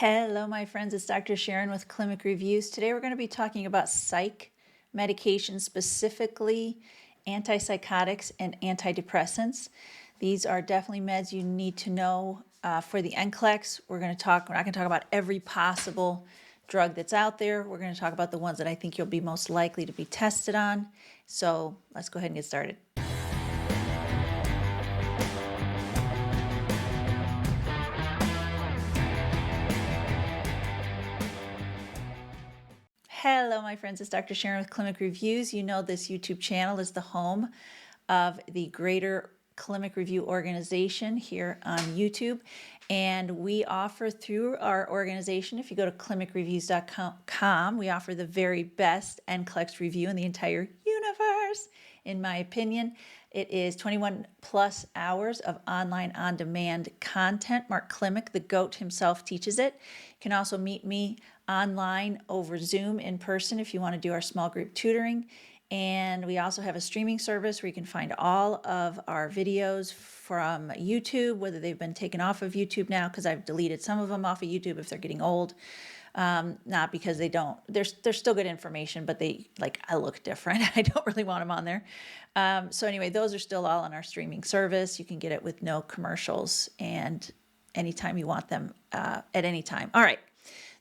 Hello, my friends. It's Dr. Sharon with Clinic Reviews. Today we're going to be talking about psych medications, specifically antipsychotics and antidepressants. These are definitely meds you need to know for the Nclex. We're not going to talk about every possible drug that's out there. We're going to talk about the ones that I think you'll be most likely to be tested on. So let's go ahead and get started. Hello, my friends. It's Dr. Sharon with Clinic Reviews. You know this YouTube channel is the home of the greater Clinic Review organization here on YouTube. And we offer through our organization, if you go to clinicreviews.com, we offer the very best Nclex review in the entire universe, in my opinion. It is 21 plus hours of online on-demand content. Mark Klimek, the GOAT himself, teaches it. You can also meet me online over Zoom in person if you want to do our small group tutoring. And we also have a streaming service where you can find all of our videos from YouTube, whether they've been taken off of YouTube now, because I've deleted some of them off of YouTube if they're getting old. Not because they don't, they're still good information, but I look different. I don't really want them on there. So anyway, those are still all on our streaming service. You can get it with no commercials and anytime you want them, at any time. All right.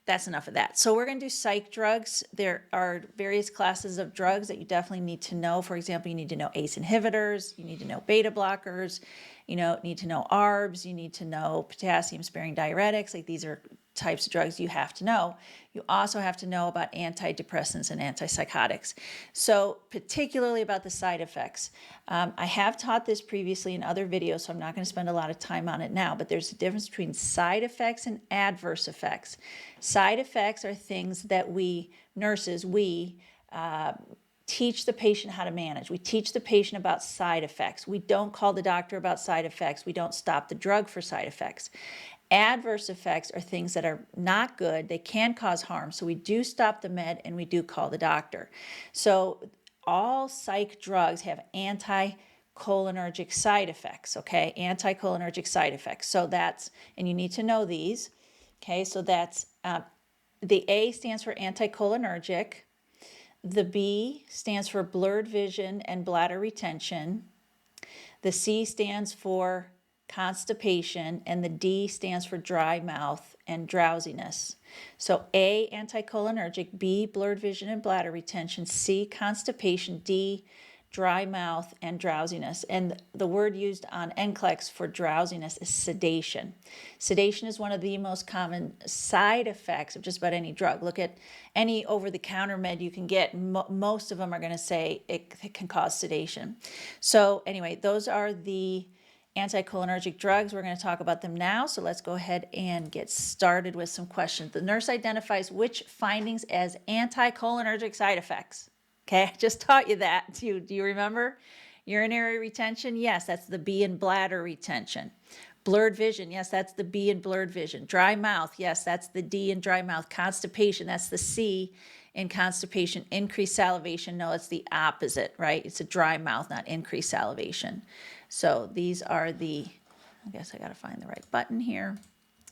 That's enough of that. So we're going to do psych drugs. There are various classes of drugs that you definitely need to know. For example, you need to know ACE inhibitors, you need to know beta blockers, you need to know ARBs, you need to know potassium-sparing diuretics. Like, these are types of drugs you have to know. You also have to know about antidepressants and antipsychotics. So particularly about the side effects. I have taught this previously in other videos, so I'm not going to spend a lot of time on it now, but there's a difference between side effects and adverse effects. Side effects are things that we nurses, teach the patient how to manage. We teach the patient about side effects. We don't call the doctor about side effects. We don't stop the drug for side effects. Adverse effects are things that are not good. They can cause harm. So we do stop the med and we do call the doctor. So all psych drugs have anticholinergic side effects, okay? Anticholinergic side effects. So that's, and you need to know these, okay? So that's, the A stands for anticholinergic. The B stands for blurred vision and bladder retention. The C stands for constipation, and the D stands for dry mouth and drowsiness. So A, anticholinergic, B, blurred vision and bladder retention, C, constipation, D, dry mouth and drowsiness. And the word used on Nclex for drowsiness is sedation. Sedation is one of the most common side effects of just about any drug. Look at any over-the-counter med you can get. Most of them are going to say it can cause sedation. So anyway, those are the anticholinergic drugs. We're going to talk about them now. So let's go ahead and get started with some questions. The nurse identifies which findings as anticholinergic side effects. Okay, I just taught you that. Do you remember? Urinary retention? Yes, that's the B in bladder retention. Blurred vision? Yes, that's the B in blurred vision. Dry mouth? Yes, that's the D in dry mouth. Constipation? That's the C in constipation. Increased salivation? No, it's the opposite, right? It's a dry mouth, not increased salivation. So these are the, I guess I got to find the right button here.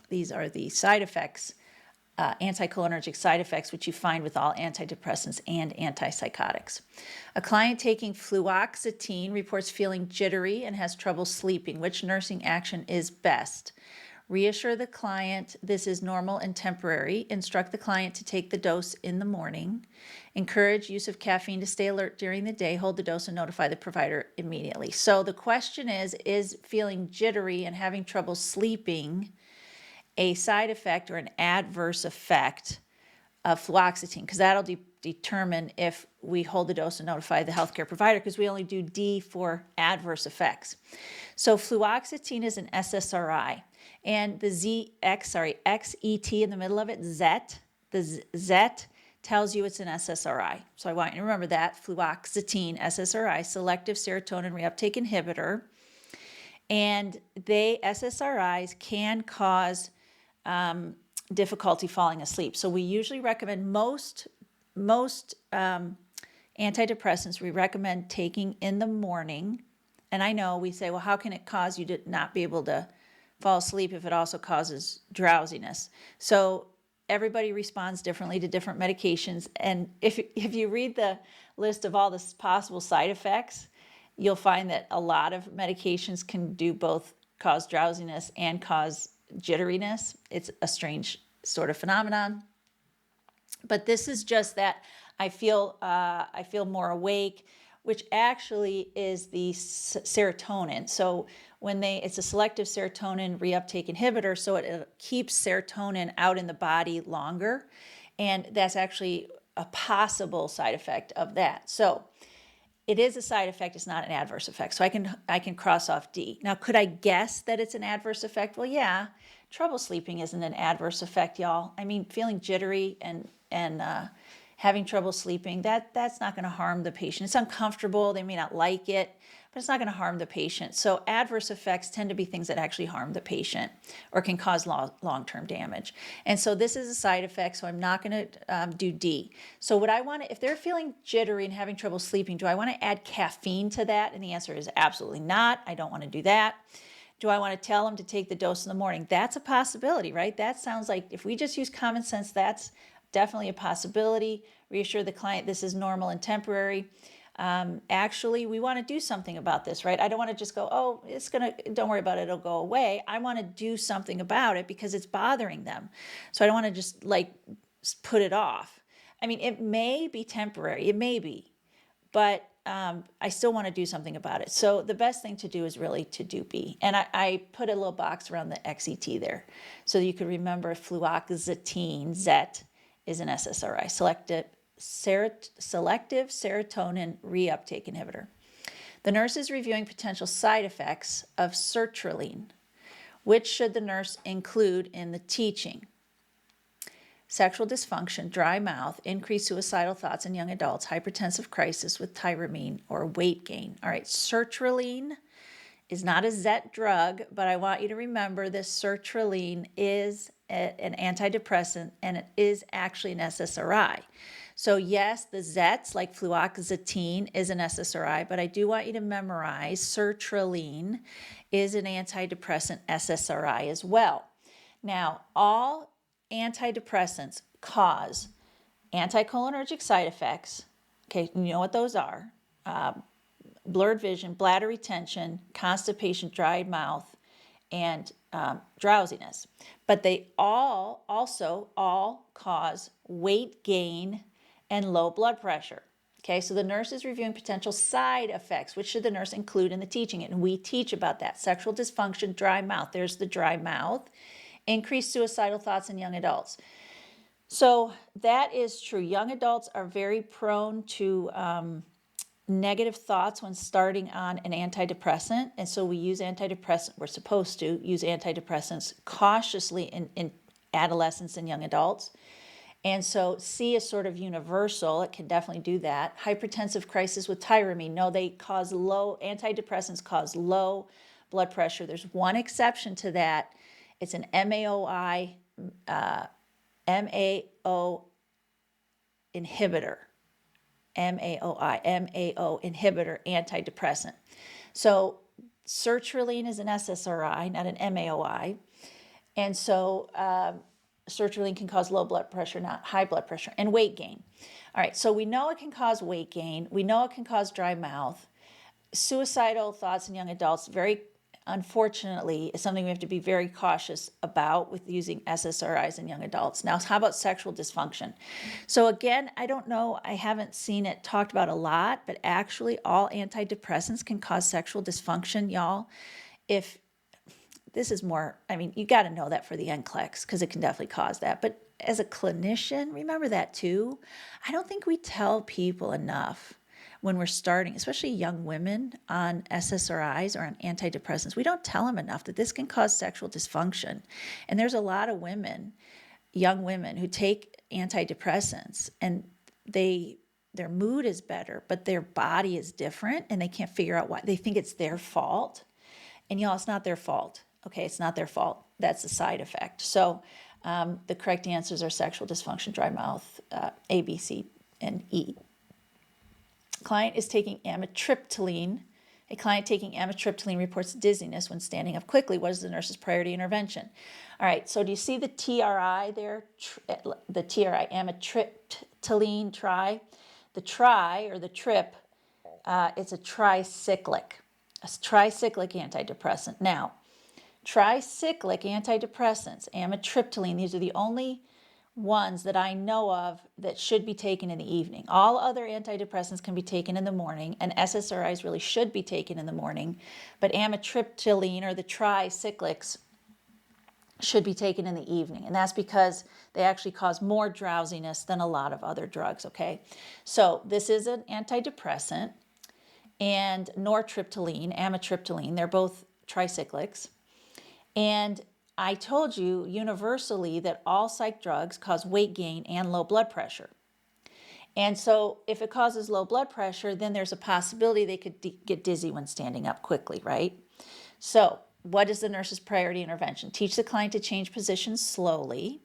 These are the side effects, anticholinergic side effects, which you find with all antidepressants and antipsychotics. A client taking fluoxetine reports feeling jittery and has trouble sleeping. Which nursing action is best? Reassure the client this is normal and temporary. Instruct the client to take the dose in the morning. Encourage use of caffeine to stay alert during the day. Hold the dose and notify the provider immediately. So the question is feeling jittery and having trouble sleeping a side effect or an adverse effect of fluoxetine? Because that'll determine if we hold the dose and notify the healthcare provider, because we only do D for adverse effects. So fluoxetine is an SSRI, and the XET in the middle of it, ZET, the ZET tells you it's an SSRI. So I want you to remember that, fluoxetine, SSRI, selective serotonin reuptake inhibitor. And SSRIs can cause difficulty falling asleep. So we usually recommend most antidepressants we recommend taking in the morning. And I know we say, well, how can it cause you to not be able to fall asleep if it also causes drowsiness. So everybody responds differently to different medications. And if you read the list of all the possible side effects, you'll find that a lot of medications can do both cause drowsiness and cause jitteriness. It's a strange sort of phenomenon. But this is just that I feel more awake, which actually is the serotonin. So it's a selective serotonin reuptake inhibitor, so it keeps serotonin out in the body longer, and that's actually a possible side effect of that. So it is a side effect, it's not an adverse effect. So I can cross off D. Now, could I guess that it's an adverse effect? Well, yeah, trouble sleeping isn't an adverse effect, y'all. I mean, feeling jittery and having trouble sleeping, that's not going to harm the patient. It's uncomfortable, they may not like it, but it's not going to harm the patient. So adverse effects tend to be things that actually harm the patient or can cause long-term damage. And so this is a side effect, so I'm not going to do D. So what I want to, if they're feeling jittery and having trouble sleeping, do I want to add caffeine to that? And the answer is absolutely not. I don't want to do that. Do I want to tell them to take the dose in the morning? That's a possibility, right? That sounds like, if we just use common sense, that's definitely a possibility. Reassure the client this is normal and temporary. Actually, we want to do something about this, right? I don't want to just go, oh, don't worry about it, it'll go away. I want to do something about it because it's bothering them. So I don't want to just put it off. I mean, it may be temporary, it may be, but I still want to do something about it. So the best thing to do is really to do B. And I put a little box around the XET there so that you could remember fluoxetine, ZET, is an SSRI, selective serotonin reuptake inhibitor. The nurse is reviewing potential side effects of sertraline. Which should the nurse include in the teaching? Sexual dysfunction, dry mouth, increased suicidal thoughts in young adults, hypertensive crisis with tyramine, or weight gain. All right, sertraline is not a ZET drug, but I want you to remember this sertraline is an antidepressant, and it is actually an SSRI. So yes, the Zets like fluoxetine is an SSRI, but I do want you to memorize sertraline is an antidepressant SSRI as well. Now, all antidepressants cause anticholinergic side effects. Okay, you know what those are. Blurred vision, bladder retention, constipation, dry mouth, and drowsiness. But they also all cause weight gain and low blood pressure. Okay, so the nurse is reviewing potential side effects. Which should the nurse include in the teaching? And we teach about that. Sexual dysfunction, dry mouth. There's the dry mouth. Increased suicidal thoughts in young adults. So that is true. Young adults are very prone to negative thoughts when starting on an antidepressant. And so we use we're supposed to use antidepressants cautiously in adolescents and young adults. And so C is sort of universal. It can definitely do that. Hypertensive crisis with tyramine. No, antidepressants cause low blood pressure. There's one exception to that. It's an MAOI, MAO inhibitor. MAO inhibitor antidepressant. So sertraline is an SSRI, not an MAOI. And so sertraline can cause low blood pressure, not high blood pressure, and weight gain. All right, so we know it can cause weight gain. We know it can cause dry mouth. Suicidal thoughts in young adults, very unfortunately, is something we have to be very cautious about with using SSRIs in young adults. Now, how about sexual dysfunction? So again, I don't know, I haven't seen it talked about a lot, but actually all antidepressants can cause sexual dysfunction, y'all. If this is more, you got to know that for the Nclex because it can definitely cause that. But as a clinician, remember that too. I don't think we tell people enough when we're starting, especially young women on SSRIs or on antidepressants. We don't tell them enough that this can cause sexual dysfunction. And there's a lot of women, young women, who take antidepressants and their mood is better, but their body is different and they can't figure out why. They think it's their fault. And y'all, it's not their fault. Okay, it's not their fault. That's a side effect. So the correct answers are sexual dysfunction, dry mouth, A, B, C, and E. Client is taking amitriptyline A client taking amitriptyline reports dizziness when standing up quickly. What is the nurse's priority intervention? All right, so do you see the TRI there? The TRI, amitriptyline, tri. The tri, or the trip, it's a tricyclic antidepressant. Now, tricyclic antidepressants, amitriptyline, these are the only ones that I know of that should be taken in the evening. All other antidepressants can be taken in the morning, and SSRIs really should be taken in the morning, but amitriptyline, or the tricyclics, should be taken in the evening, and that's because they actually cause more drowsiness than a lot of other drugs, okay? So this is an antidepressant, and nortriptyline, amitriptyline, they're both tricyclics, and I told you universally that all psych drugs cause weight gain and low blood pressure. And so if it causes low blood pressure, then there's a possibility they could get dizzy when standing up quickly, right? So what is the nurse's priority intervention? Teach the client to change positions slowly,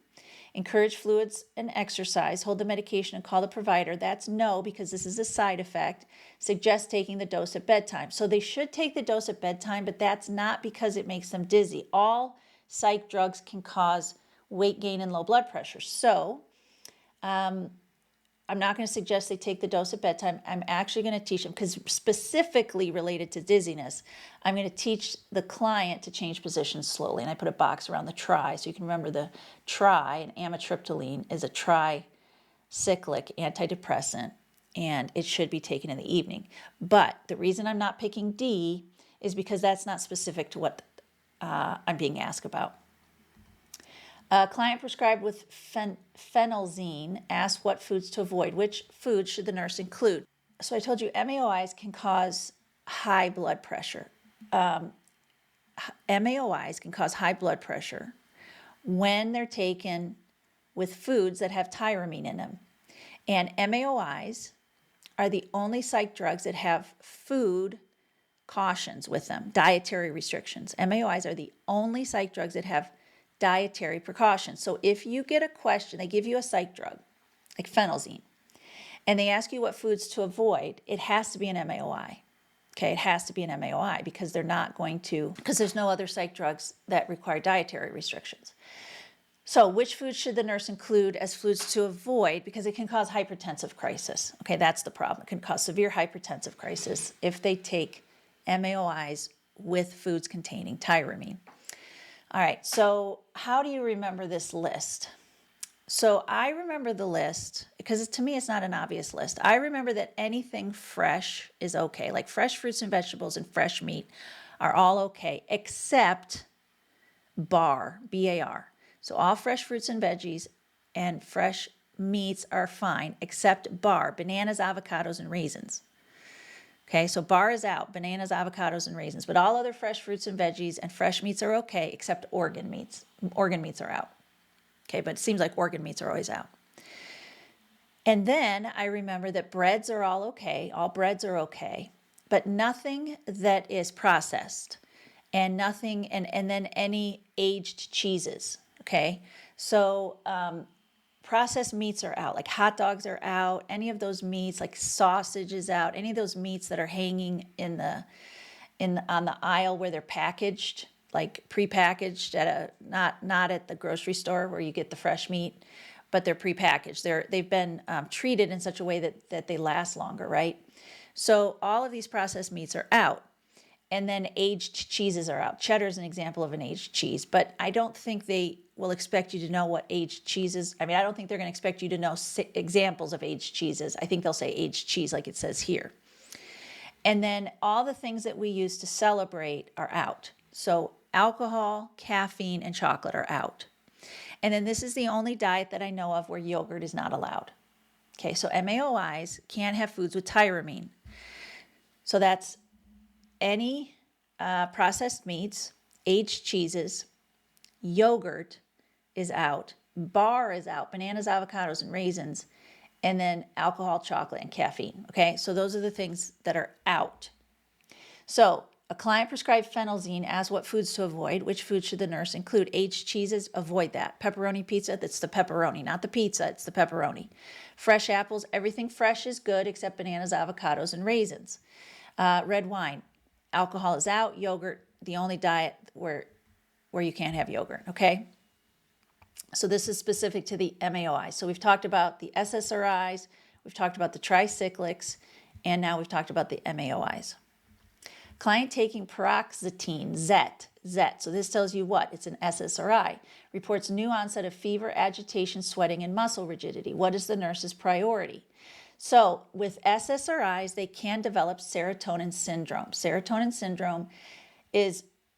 encourage fluids and exercise, hold the medication and call the provider. That's no, because this is a side effect. Suggest taking the dose at bedtime. So they should take the dose at bedtime, but that's not because it makes them dizzy. All psych drugs can cause weight gain and low blood pressure. So I'm not going to suggest they take the dose at bedtime. I'm actually going to teach them, because specifically related to dizziness, I'm going to teach the client to change positions slowly. And I put a box around the tri, so you can remember the tri, and amitriptyline is a tricyclic antidepressant, and it should be taken in the evening. But the reason I'm not picking D is because that's not specific to what I'm being asked about. Client prescribed with phenelzine asked what foods to avoid. Which foods should the nurse include? So I told you MAOIs can cause high blood pressure. MAOIs can cause high blood pressure when they're taken with foods that have tyramine in them. And MAOIs are the only psych drugs that have food cautions with them, dietary restrictions. MAOIs are the only psych drugs that have dietary precautions. So if you get a question, they give you a psych drug, like phenelzine, and they ask you what foods to avoid, it has to be an MAOI. Okay, it has to be an MAOI, because there's no other psych drugs that require dietary restrictions. So which foods should the nurse include as foods to avoid? Because it can cause hypertensive crisis. Okay, that's the problem. It can cause severe hypertensive crisis if they take MAOIs with foods containing tyramine. All right, so how do you remember this list? So I remember the list because to me it's not an obvious list. I remember that anything fresh is okay, like fresh fruits and vegetables and fresh meat are all okay, except BAR, B-A-R. So all fresh fruits and veggies and fresh meats are fine, except BAR, bananas, avocados, and raisins. Okay, so BAR is out, bananas, avocados, and raisins. But all other fresh fruits and veggies and fresh meats are okay, except organ meats. Organ meats are out. Okay, but it seems like organ meats are always out. And then I remember that breads are all okay. All breads are okay. But nothing that is processed. And nothing, and then any aged cheeses. Okay, so processed meats are out, like hot dogs are out, any of those meats, like sausage is out, any of those meats that are hanging on the aisle where they're packaged, like prepackaged not at the grocery store where you get the fresh meat, but they're prepackaged. They've been treated in such a way that they last longer, right? So all of these processed meats are out. And then aged cheeses are out. Cheddar is an example of an aged cheese, but I don't think they will expect you to know what aged cheese is. I mean, I don't think they're going to expect you to know examples of aged cheeses. I think they'll say aged cheese like it says here. And then all the things that we use to celebrate are out. So alcohol, caffeine, and chocolate are out. And then this is the only diet that I know of where yogurt is not allowed. Okay, so MAOIs can't have foods with tyramine. So that's any processed meats, aged cheeses, yogurt is out, BAR is out, bananas, avocados, and raisins, and then alcohol, chocolate, and caffeine. Okay, so those are the things that are out. So a client prescribed phenelzine asks what foods to avoid. Which foods should the nurse include? Aged cheeses, avoid that. Pepperoni pizza, that's the pepperoni, not the pizza, it's the pepperoni. Fresh apples, everything fresh is good except bananas, avocados, and raisins. Red wine, Alcohol is out, yogurt, the only diet where you can't have yogurt, okay? So this is specific to the MAOI. So we've talked about the SSRIs, we've talked about the Tricyclics, and now we've talked about the MAOIs. Client taking paroxetine, ZET. So this tells you what? It's an SSRI. Reports new onset of fever, agitation, sweating, and muscle rigidity. What is the nurse's priority? So with SSRIs, they can develop serotonin syndrome. Serotonin syndrome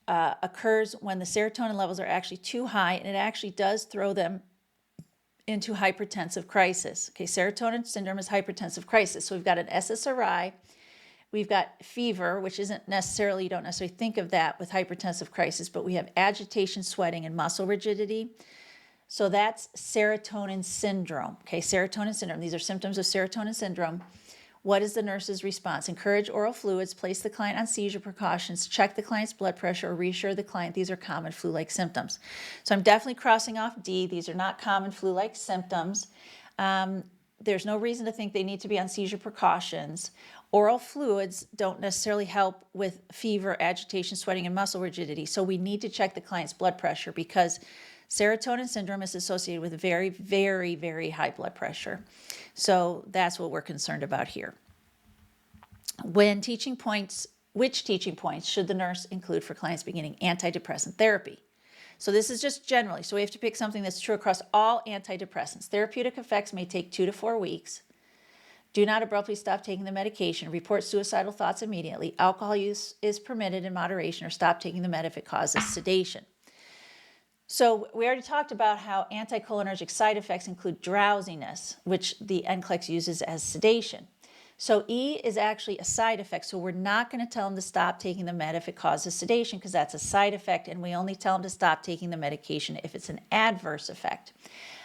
occurs when the serotonin levels are actually too high, and it actually does throw them into hypertensive crisis. Okay, serotonin syndrome is hypertensive crisis. So we've got an SSRI, we've got fever, which isn't necessarily, you don't necessarily think of that with hypertensive crisis, but we have agitation, sweating, and muscle rigidity. So that's serotonin syndrome. Okay, serotonin syndrome. These are symptoms of serotonin syndrome. What is the nurse's response? Encourage oral fluids, place the client on seizure precautions, check the client's blood pressure, or reassure the client these are common flu-like symptoms. So I'm definitely crossing off D. These are not common flu-like symptoms. There's no reason to think they need to be on seizure precautions. Oral fluids don't necessarily help with fever, agitation, sweating, and muscle rigidity. So we need to check the client's blood pressure because serotonin syndrome is associated with very, very, very high blood pressure. So that's what we're concerned about here. When teaching points, which teaching points should the nurse include for clients beginning antidepressant therapy? So this is just generally. So we have to pick something that's true across all antidepressants. Therapeutic effects may take 2 to 4 weeks. Do not abruptly stop taking the medication. Report suicidal thoughts immediately. Alcohol use is permitted in moderation, or stop taking the med if it causes sedation. So we already talked about how anticholinergic side effects include drowsiness, which the Nclex uses as sedation. So E is actually a side effect. So we're not going to tell them to stop taking the med if it causes sedation because that's a side effect, and we only tell them to stop taking the medication if it's an adverse effect.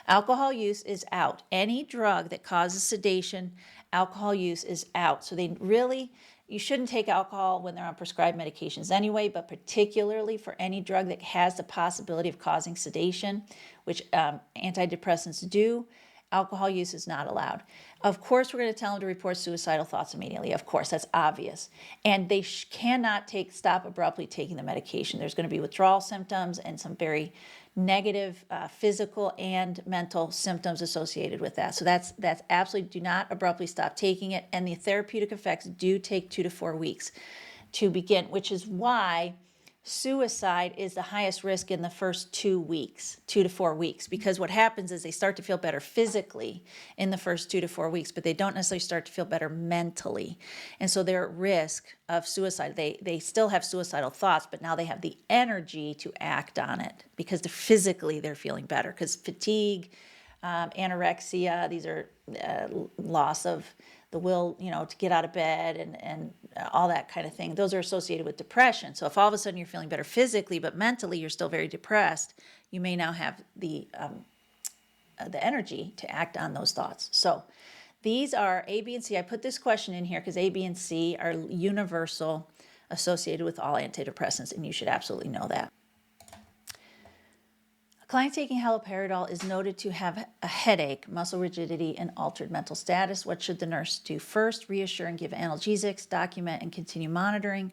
Alcohol use is out. Any drug that causes sedation, alcohol use is out. So you shouldn't take alcohol when they're on prescribed medications anyway, but particularly for any drug that has the possibility of causing sedation, which antidepressants do, alcohol use is not allowed. Of course, we're going to tell them to report suicidal thoughts immediately. Of course, that's obvious. And they cannot stop abruptly taking the medication. There's going to be withdrawal symptoms and some very negative physical and mental symptoms associated with that. So that's absolutely, do not abruptly stop taking it. And the therapeutic effects do take 2 to 4 weeks to begin, which is why suicide is the highest risk in the first 2 weeks, 2 to 4 weeks, because what happens is they start to feel better physically in the first 2 to 4 weeks, but they don't necessarily start to feel better mentally. And so they're at risk of suicide. They still have suicidal thoughts, but now they have the energy to act on it because they're feeling better. Because fatigue, anorexia, these are loss of the will, to get out of bed and all that kind of thing. Those are associated with depression. So if all of a sudden you're feeling better physically, but mentally you're still very depressed, you may now have the energy to act on those thoughts. So these are A, B, and C. I put this question in here because A, B, and C are universal, associated with all antidepressants, and you should absolutely know that. A client taking haloperidol is noted to have a headache, muscle rigidity, and altered mental status. What should the nurse do first? Reassure and give analgesics, document and continue monitoring,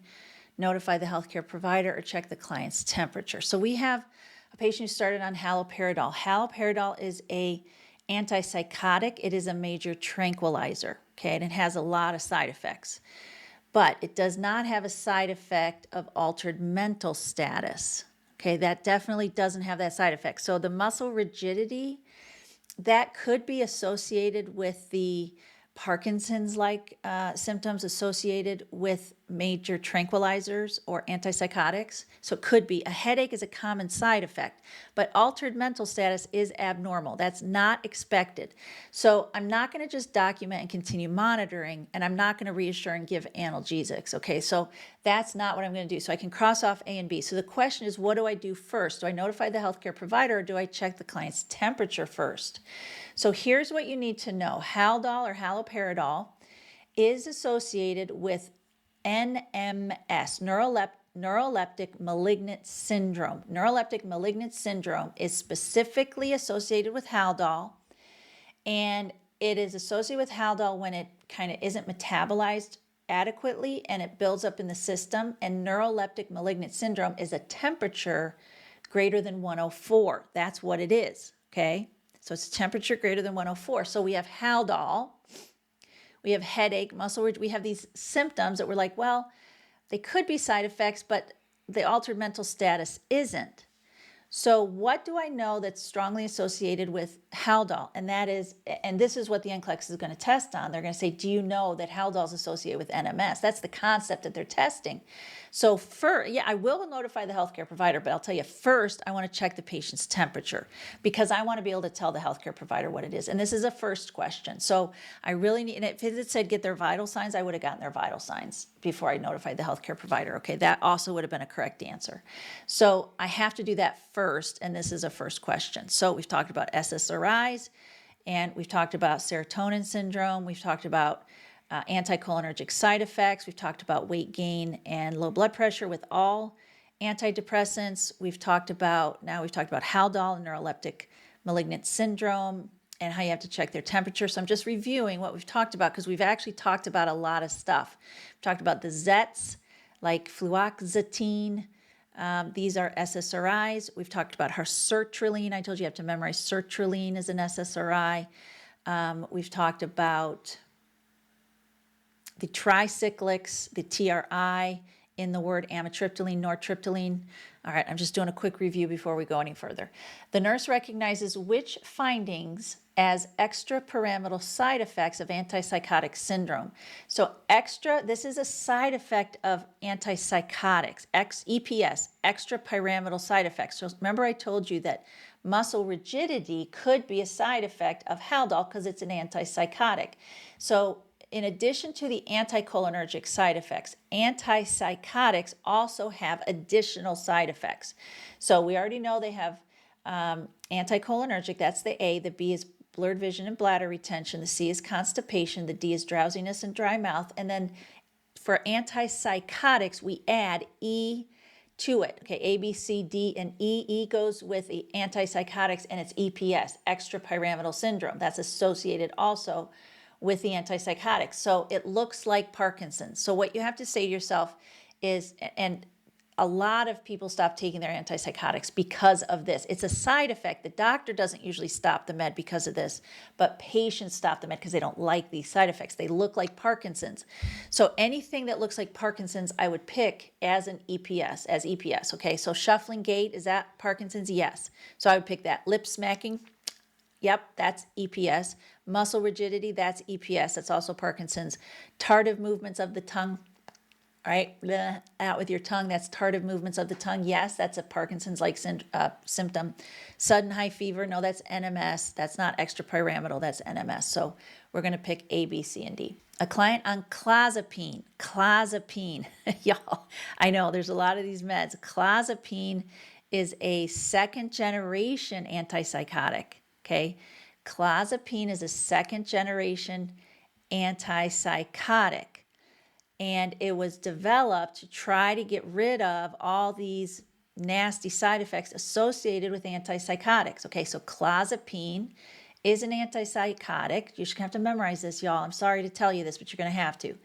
notify the healthcare provider, or check the client's temperature. So we have a patient who started on haloperidol. Haloperidol is an antipsychotic. It is a major tranquilizer, okay, and it has a lot of side effects. But it does not have a side effect of altered mental status. Okay, that definitely doesn't have that side effect. So the muscle rigidity, that could be associated with the Parkinson's-like symptoms associated with major tranquilizers or antipsychotics. So it could be. A headache is a common side effect, but altered mental status is abnormal. That's not expected. So I'm not going to just document and continue monitoring, and I'm not going to reassure and give analgesics. Okay, so that's not what I'm going to do. So I can cross off A and B. So the question is, what do I do first? Do I notify the healthcare provider, or do I check the client's temperature first? So here's what you need to know. Haldol or haloperidol is associated with NMS, neuroleptic malignant syndrome. Neuroleptic malignant syndrome is specifically associated with Haldol, and it is associated with Haldol when it kind of isn't metabolized adequately and it builds up in the system, and neuroleptic malignant syndrome is a temperature greater than 104. That's what it is, okay? So it's a temperature greater than 104. So we have Haldol, we have headache, muscle ridge, we have these symptoms that we're like, well, they could be side effects, but the altered mental status isn't. So what do I know that's strongly associated with Haldol? And that is, and this is what the Nclex is going to test on. They're going to say, do you know that Haldol is associated with NMS? That's the concept that they're testing. So I will notify the healthcare provider, but I'll tell you first, I want to check the patient's temperature because I want to be able to tell the healthcare provider what it is. And this is a first question. So I really need, and if it said get their vital signs, I would have gotten their vital signs before I notified the healthcare provider. Okay, that also would have been a correct answer. So I have to do that first, and this is a first question. So we've talked about SSRIs, and we've talked about serotonin syndrome. We've talked about anticholinergic side effects. We've talked about weight gain and low blood pressure with all antidepressants. We've talked about Haldol and neuroleptic malignant syndrome and how you have to check their temperature. So I'm just reviewing what we've talked about because we've actually talked about a lot of stuff. We've talked about the Zets, like fluoxetine. These are SSRIs. We've talked about her sertraline. I told you have to memorize sertraline is an SSRI. We've talked about the tricyclics, the TRI in the word amitriptyline, nortriptyline. All right, I'm just doing a quick review before we go any further. The nurse recognizes which findings as extrapyramidal side effects of antipsychotic syndrome. So this is a side effect of antipsychotics, EPS, extrapyramidal side effects. So remember I told you that muscle rigidity could be a side effect of Haldol because it's an antipsychotic. So in addition to the anticholinergic side effects, antipsychotics also have additional side effects. So we already know they have anticholinergic, that's the A, the B is blurred vision and bladder retention, the C is constipation, the D is drowsiness and dry mouth, and then for antipsychotics, we add E to it. Okay, A, B, C, D, and E. E goes with the antipsychotics, and it's EPS, extrapyramidal syndrome. That's associated also with the antipsychotics. So it looks like Parkinson's. So what you have to say to yourself is, and a lot of people stop taking their antipsychotics because of this. It's a side effect. The doctor doesn't usually stop the med because of this, but patients stop the med because they don't like these side effects. They look like Parkinson's. So anything that looks like Parkinson's, I would pick as an EPS, okay? So shuffling gait, is that Parkinson's? Yes. So I would pick that. Lip smacking, yep, that's EPS. Muscle rigidity, that's EPS. That's also Parkinson's. Tardive movements of the tongue, all right, out with your tongue, that's tardive movements of the tongue. Yes, that's a Parkinson's-like symptom. Sudden high fever, no, that's NMS. That's not extrapyramidal, that's NMS. So we're going to pick A, B, C, and D. A client on Clozapine, y'all, I know there's a lot of these meds. Clozapine is a second-generation antipsychotic, okay? Clozapine is a second-generation antipsychotic, and it was developed to try to get rid of all these nasty side effects associated with antipsychotics. Okay, so Clozapine is an antipsychotic. You should have to memorize this, y'all. I'm sorry to tell you this, but you're going to have to.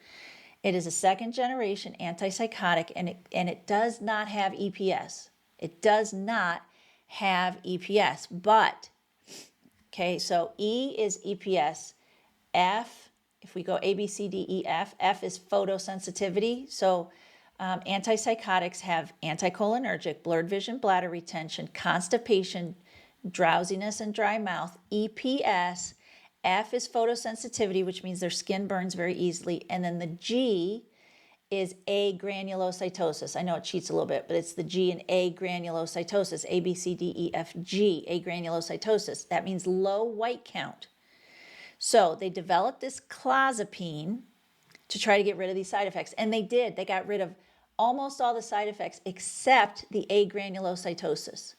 It is a second-generation antipsychotic, and it does not have EPS. It does not have EPS, but okay, so E is EPS. F, if we go A, B, C, D, E, F is photosensitivity. So antipsychotics have anticholinergic, blurred vision, bladder retention, constipation, drowsiness, and dry mouth. EPS, F is photosensitivity, which means their skin burns very easily. And then the G is agranulocytosis. I know it cheats a little bit, but it's the G in agranulocytosis. A, B, C, D, E, F, G, agranulocytosis. That means low white count. So they developed this Clozapine to try to get rid of these side effects. And they did. They got rid of almost all the side effects except the agranulocytosis.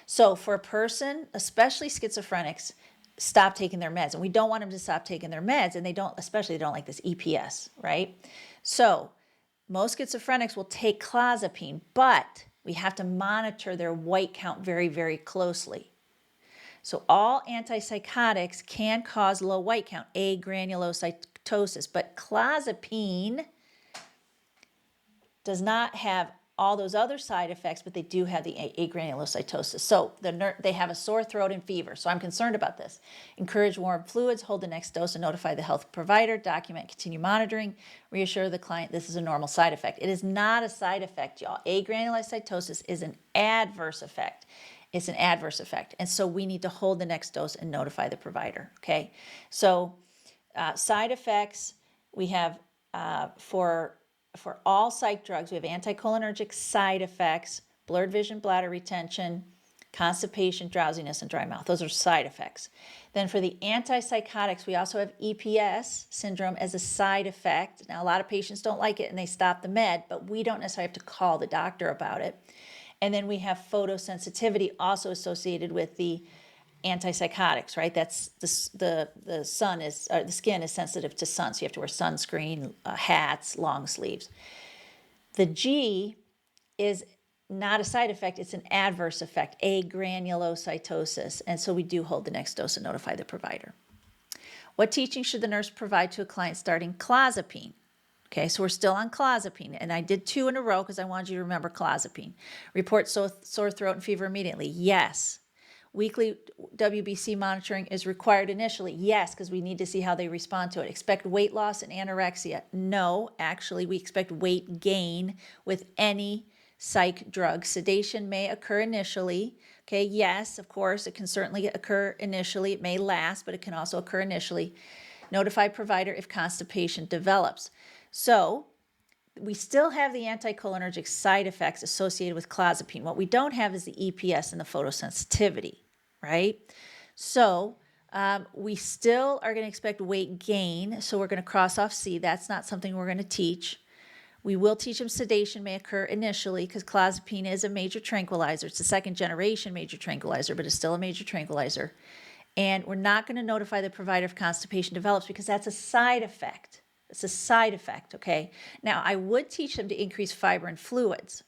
So for a person, especially schizophrenics, stop taking their meds. And we don't want them to stop taking their meds. And they don't like this EPS, right? So most schizophrenics will take Clozapine, but we have to monitor their white count very, very closely. So all antipsychotics can cause low white count, agranulocytosis, but Clozapine does not have all those other side effects, but they do have the agranulocytosis. So they have a sore throat and fever. So I'm concerned about this. Encourage warm fluids, hold the next dose and notify the health provider, document, continue monitoring, reassure the client this is a normal side effect. It is not a side effect, y'all. Agranulocytosis is an adverse effect. It's an adverse effect. And so we need to hold the next dose and notify the provider, okay? So side effects, we have for all psych drugs, we have anticholinergic side effects, blurred vision, bladder retention, constipation, drowsiness, and dry mouth. Those are side effects. Then for the antipsychotics, we also have EPS syndrome as a side effect. Now, a lot of patients don't like it and they stop the med, but we don't necessarily have to call the doctor about it. And then we have photosensitivity also associated with the antipsychotics, right? That's the skin is sensitive to sun, so you have to wear sunscreen, hats, long sleeves. The G is not a side effect, it's an adverse effect, agranulocytosis, and so we do hold the next dose and notify the provider. What teaching should the nurse provide to a client starting Clozapine? Okay, so we're still on Clozapine, and I did 2 in a row because I wanted you to remember Clozapine. Report sore throat and fever immediately. Yes. Weekly WBC monitoring is required initially. Yes, because we need to see how they respond to it. Expect weight loss and anorexia. No, actually, we expect weight gain with any psych drug. Sedation may occur initially. Okay, yes, of course, it can certainly occur initially. It may last, but it can also occur initially. Notify provider if constipation develops. So we still have the anticholinergic side effects associated with Clozapine. What we don't have is the EPS and the photosensitivity, right? So we still are going to expect weight gain. So we're going to cross off C. That's not something we're going to teach. We will teach them sedation may occur initially because Clozapine is a major tranquilizer. It's a second generation major tranquilizer, but it's still a major tranquilizer. And we're not going to notify the provider if constipation develops because that's a side effect. It's a side effect, okay? Now, I would teach them to increase fiber and fluids,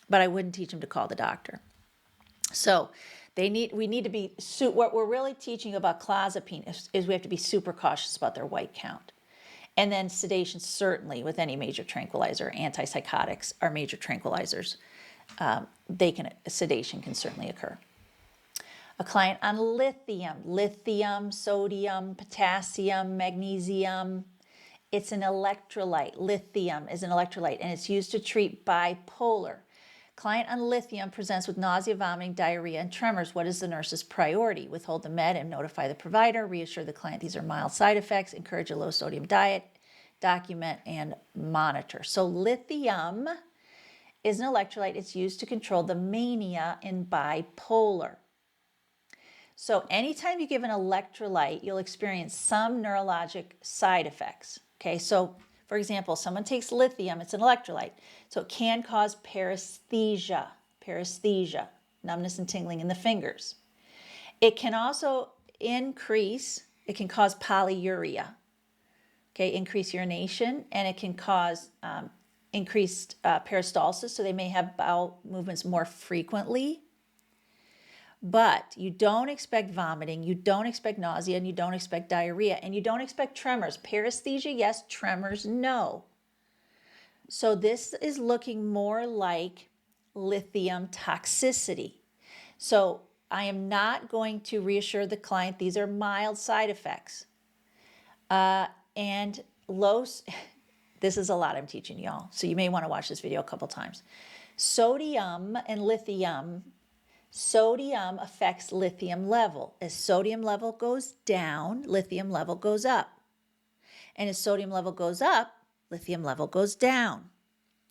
but I wouldn't teach them to call the doctor. So we need to be, what we're really teaching about Clozapine is we have to be super cautious about their white count. And then sedation, certainly with any major tranquilizer, antipsychotics are major tranquilizers. Sedation can certainly occur. A client on lithium, sodium, potassium, magnesium. It's an electrolyte. Lithium is an electrolyte, and it's used to treat bipolar. Client on lithium presents with nausea, vomiting, diarrhea, and tremors. What is the nurse's priority? Withhold the med and notify the provider. Reassure the client these are mild side effects. Encourage a low-sodium diet. Document and monitor. So lithium is an electrolyte. It's used to control the mania in bipolar. So anytime you give an electrolyte, you'll experience some neurologic side effects. Okay, so for example, someone takes lithium, it's an electrolyte, so it can cause paresthesia, numbness and tingling in the fingers. It can also it can cause polyuria, okay, increased urination, and it can cause increased peristalsis, so they may have bowel movements more frequently. But you don't expect vomiting, you don't expect nausea, and you don't expect diarrhea, and you don't expect tremors. Paresthesia, yes. Tremors, no. So this is looking more like lithium toxicity. So I am not going to reassure the client these are mild side effects. And this is a lot I'm teaching y'all, so you may want to watch this video a couple times. Sodium and lithium. Sodium affects lithium level. As sodium level goes down, lithium level goes up. And as sodium level goes up, lithium level goes down.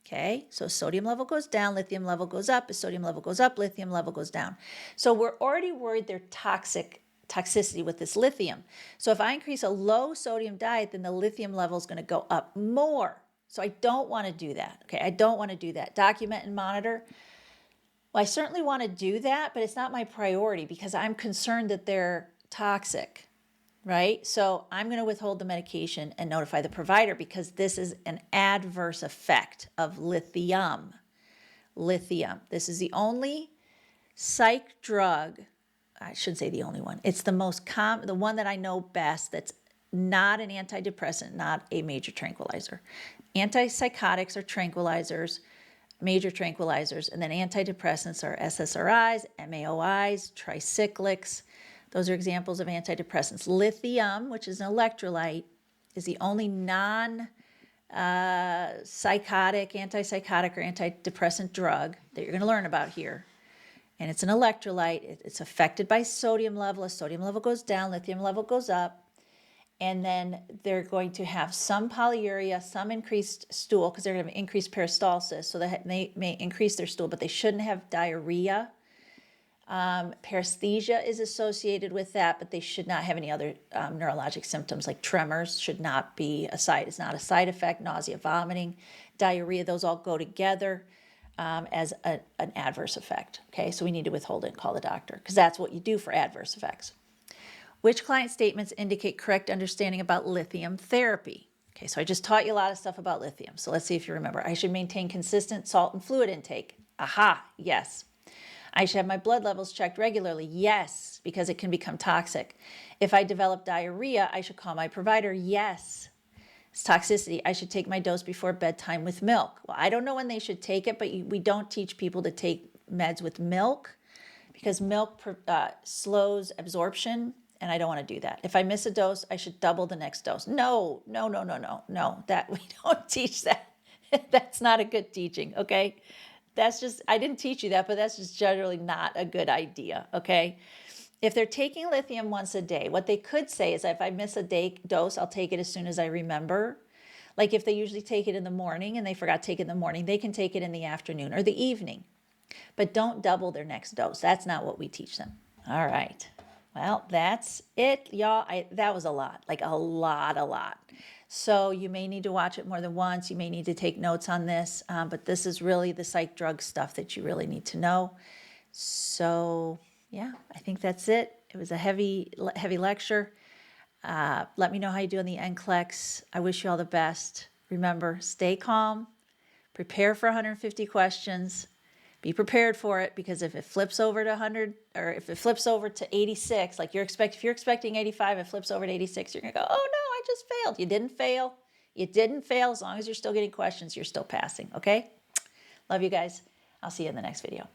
Okay, so sodium level goes down, lithium level goes up. As sodium level goes up, lithium level goes down. So we're already worried they're toxicity with this lithium. So if I increase a low sodium diet, then the lithium level is going to go up more. So I don't want to do that. Okay, I don't want to do that. Document and monitor. Well, I certainly want to do that, but it's not my priority because I'm concerned that they're toxic, right? So I'm going to withhold the medication and notify the provider because this is an adverse effect of lithium. Lithium. This is the only psych drug, I shouldn't say the only one. It's the most common, the one that I know best that's not an antidepressant, not a major tranquilizer. Antipsychotics are tranquilizers, major tranquilizers, and then antidepressants are SSRIs, MAOIs, Tricyclics. Those are examples of antidepressants. Lithium, which is an electrolyte, is the only non-psychotic, antipsychotic, or antidepressant drug that you're going to learn about here. And it's an electrolyte. It's affected by sodium level. As sodium level goes down, lithium level goes up. And then they're going to have some polyuria, some increased stool, because they're going to have increased peristalsis, so that they may increase their stool, but they shouldn't have diarrhea. Paresthesia is associated with that, but they should not have any other neurologic symptoms like tremors. Should not be a side. It's not a side effect. Nausea, vomiting, diarrhea. Those all go together as an adverse effect. Okay, so we need to withhold it and call the doctor, because that's what you do for adverse effects. Which client statements indicate correct understanding about lithium therapy? Okay, so I just taught you a lot of stuff about lithium. So let's see if you remember. I should maintain consistent salt and fluid intake. Aha, yes. I should have my blood levels checked regularly. Yes, because it can become toxic. If I develop diarrhea, I should call my provider. Yes. It's toxicity. I should take my dose before bedtime with milk. Well, I don't know when they should take it, but we don't teach people to take meds with milk because milk slows absorption. And I don't want to do that. If I miss a dose, I should double the next dose. No, that we don't teach that. That's not a good teaching, okay? That's just, I didn't teach you that, but that's just generally not a good idea, okay? If they're taking lithium once a day, what they could say is if I miss a dose, I'll take it as soon as I remember. Like if they usually take it in the morning and they forgot to take it in the morning, they can take it in the afternoon or the evening. But don't double their next dose. That's not what we teach them. All right. Well, that's it, y'all. That was a lot, like a lot. So you may need to watch it more than once. You may need to take notes on this, but this is really the psych drug stuff that you really need to know. So yeah, I think that's it. It was a heavy lecture. Let me know how you do on the Nclex. I wish you all the best. Remember, stay calm, prepare for 150 questions. Be prepared for it, because if it flips over to 100, or if it flips over to 86, like if you're expecting 85, it flips over to 86, you're going to go, oh no, I just failed. You didn't fail. You didn't fail. As long as you're still getting questions, you're still passing, okay? Love you guys. I'll see you in the next video.